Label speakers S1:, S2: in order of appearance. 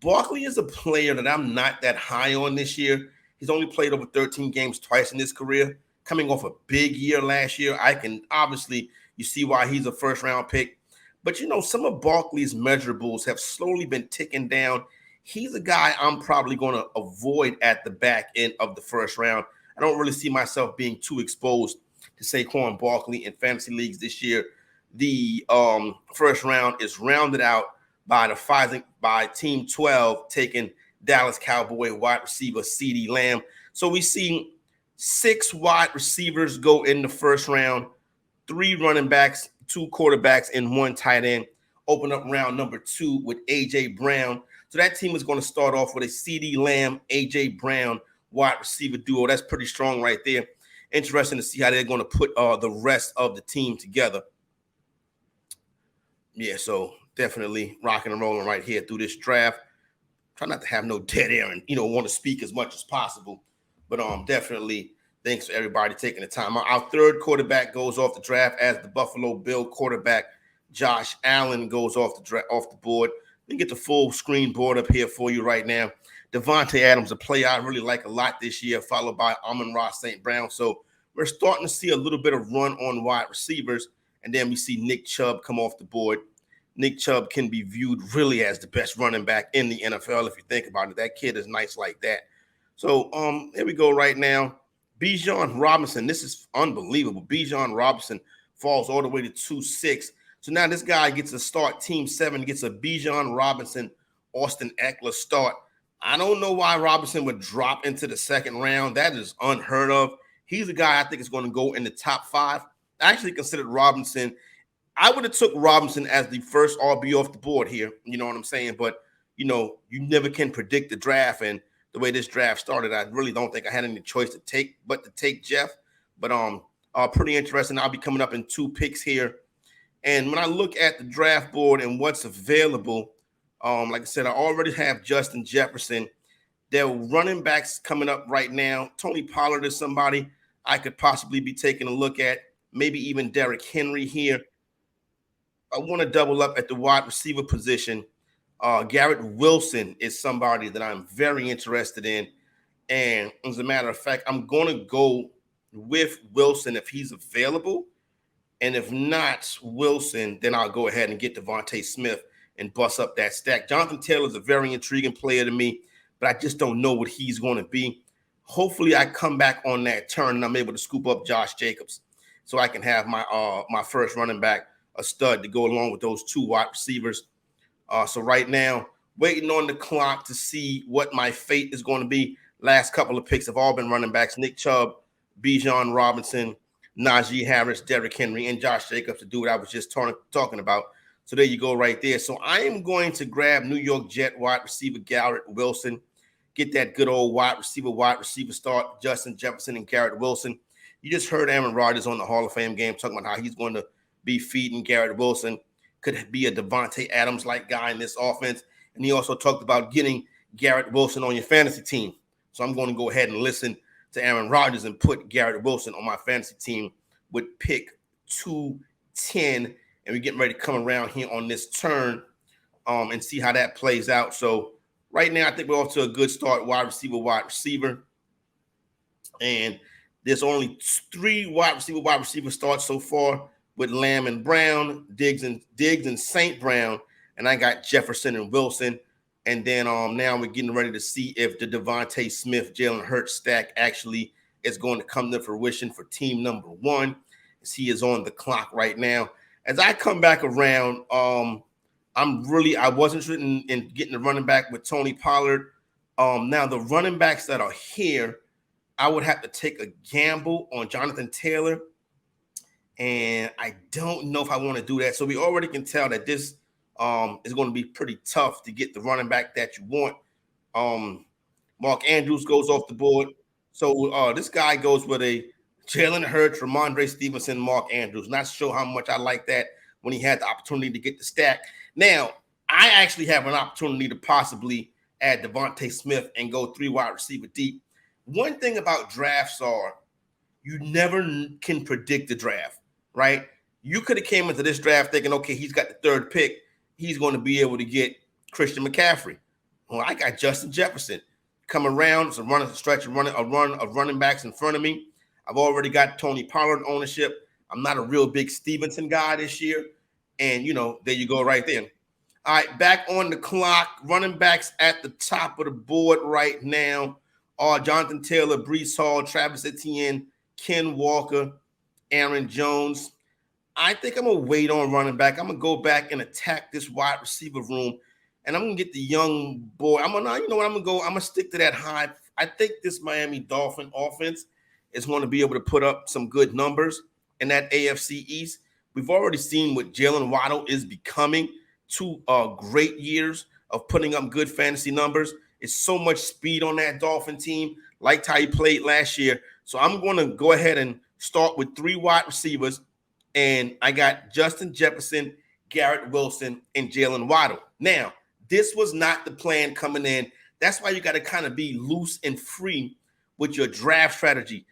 S1: Barkley is a player that I'm not that high on this year. He's only played over 13 games twice in his career, coming off a big year last year. I can obviously, you see why he's a first round pick. But, some of Barkley's measurables have slowly been ticking down. He's a guy I'm probably going to avoid at the back end of the first round. I don't really see myself being too exposed to Saqoun Barkley in fantasy leagues this year. The first round is rounded out by Team 12 taking Dallas Cowboy wide receiver CeeDee Lamb. So we see 6 wide receivers go in the first round, 3 running backs, 2 quarterbacks, and 1 tight end. Open up round number 2 with A.J. Brown. So that team is going to start off with a CeeDee Lamb, A.J. Brown wide receiver duo. That's pretty strong right there. Interesting to see how they're going to put the rest of the team together. Yeah, so definitely rocking and rolling right here through this draft. Try not to have no dead air and, want to speak as much as possible. But definitely thanks for everybody taking the time. Our third quarterback goes off the draft as the Buffalo Bill quarterback, Josh Allen, goes off the board. Let me get the full screen board up here for you right now. Davante Adams, a player I really like a lot this year, followed by Amon-Ra St. Brown. So we're starting to see a little bit of run on wide receivers. And then we see Nick Chubb come off the board. Nick Chubb can be viewed really as the best running back in the NFL if you think about it. That kid is nice like that. So here we go right now. Bijan Robinson, this is unbelievable. Bijan Robinson falls all the way to 2-6. So now this guy gets a start. Team 7 gets a Bijan Robinson, Austin Eckler start. I don't know why Robinson would drop into the second round. That is unheard of. He's a guy I think is going to go in the top 5. I actually considered Robinson. I would have took Robinson as the first RB off the board here. You know what I'm saying? But, you never can predict the draft. And the way this draft started, I really don't think I had any choice to take Jeff. But pretty interesting. I'll be coming up in 2 picks here. And when I look at the draft board and what's available, like I said, I already have Justin Jefferson. There are running backs coming up right now. Tony Pollard is somebody I could possibly be taking a look at. Maybe even Derrick Henry here. I want to double up at the wide receiver position. Garrett Wilson is somebody that I'm very interested in. And as a matter of fact, I'm going to go with Wilson if he's available. And if not Wilson, then I'll go ahead and get Devontae Smith and bust up that stack. Jonathan Taylor is a very intriguing player to me, but I just don't know what he's going to be. Hopefully I come back on that turn and I'm able to scoop up Josh Jacobs so I can have my first running back, a stud, to go along with those 2 wide receivers. So right now, waiting on the clock to see what my fate is going to be. Last couple of picks have all been running backs: Nick Chubb, Bijan Robinson, Najee Harris, Derrick Henry, and Josh Jacobs, to do what I was just talking about. So there you go right there. So I am going to grab New York Jet wide receiver Garrett Wilson, get that good old wide receiver start, Justin Jefferson and Garrett Wilson. You just heard Aaron Rodgers on the Hall of Fame game talking about how he's going to be feeding Garrett Wilson. Could be a Davante Adams-like guy in this offense. And he also talked about getting Garrett Wilson on your fantasy team. So I'm going to go ahead and listen to Aaron Rodgers and put Garrett Wilson on my fantasy team with pick 210. And we're getting ready to come around here on this turn and see how that plays out. So right now, I think we're off to a good start, wide receiver. And there's only 3 wide receiver starts so far with Lamb and Brown, Diggs and St. Brown. And I got Jefferson and Wilson. And then now we're getting ready to see if the Devontae Smith, Jalen Hurts stack actually is going to come to fruition for team number 1, as he is on the clock right now. As I come back around, I was interested in getting the running back with Tony Pollard. Now the running backs that are here, I would have to take a gamble on Jonathan Taylor. And I don't know if I want to do that. So we already can tell that this is going to be pretty tough to get the running back that you want. Mark Andrews goes off the board. So this guy goes with a Jalen Hurts, Ramondre Stevenson, Mark Andrews. Not sure how much I like that when he had the opportunity to get the stack. Now, I actually have an opportunity to possibly add Devontae Smith and go 3 wide receiver deep. One thing about drafts are you never can predict the draft, right? You could have came into this draft thinking, okay, he's got the 3rd pick. He's going to be able to get Christian McCaffrey. Well, I got Justin Jefferson come around, so running stretch, a run of running backs in front of me. I've already got Tony Pollard ownership. I'm not a real big Stevenson guy this year. And, there you go right there. All right, back on the clock. Running backs at the top of the board right now are Jonathan Taylor, Breece Hall, Travis Etienne, Ken Walker, Aaron Jones. I think I'm going to wait on running back. I'm going to go back and attack this wide receiver room, and I'm going to get the young boy. I'm going to stick to that high. I think this Miami Dolphin offense is going to be able to put up some good numbers in that AFC East. We've already seen what Jaylen Waddle is becoming. 2 great years of putting up good fantasy numbers. It's so much speed on that Dolphin team, like how he played last year. So I'm going to go ahead and start with 3 wide receivers, and I got Justin Jefferson, Garrett Wilson, and Jaylen Waddle. Now, this was not the plan coming in. That's why you got to kind of be loose and free with your draft strategy,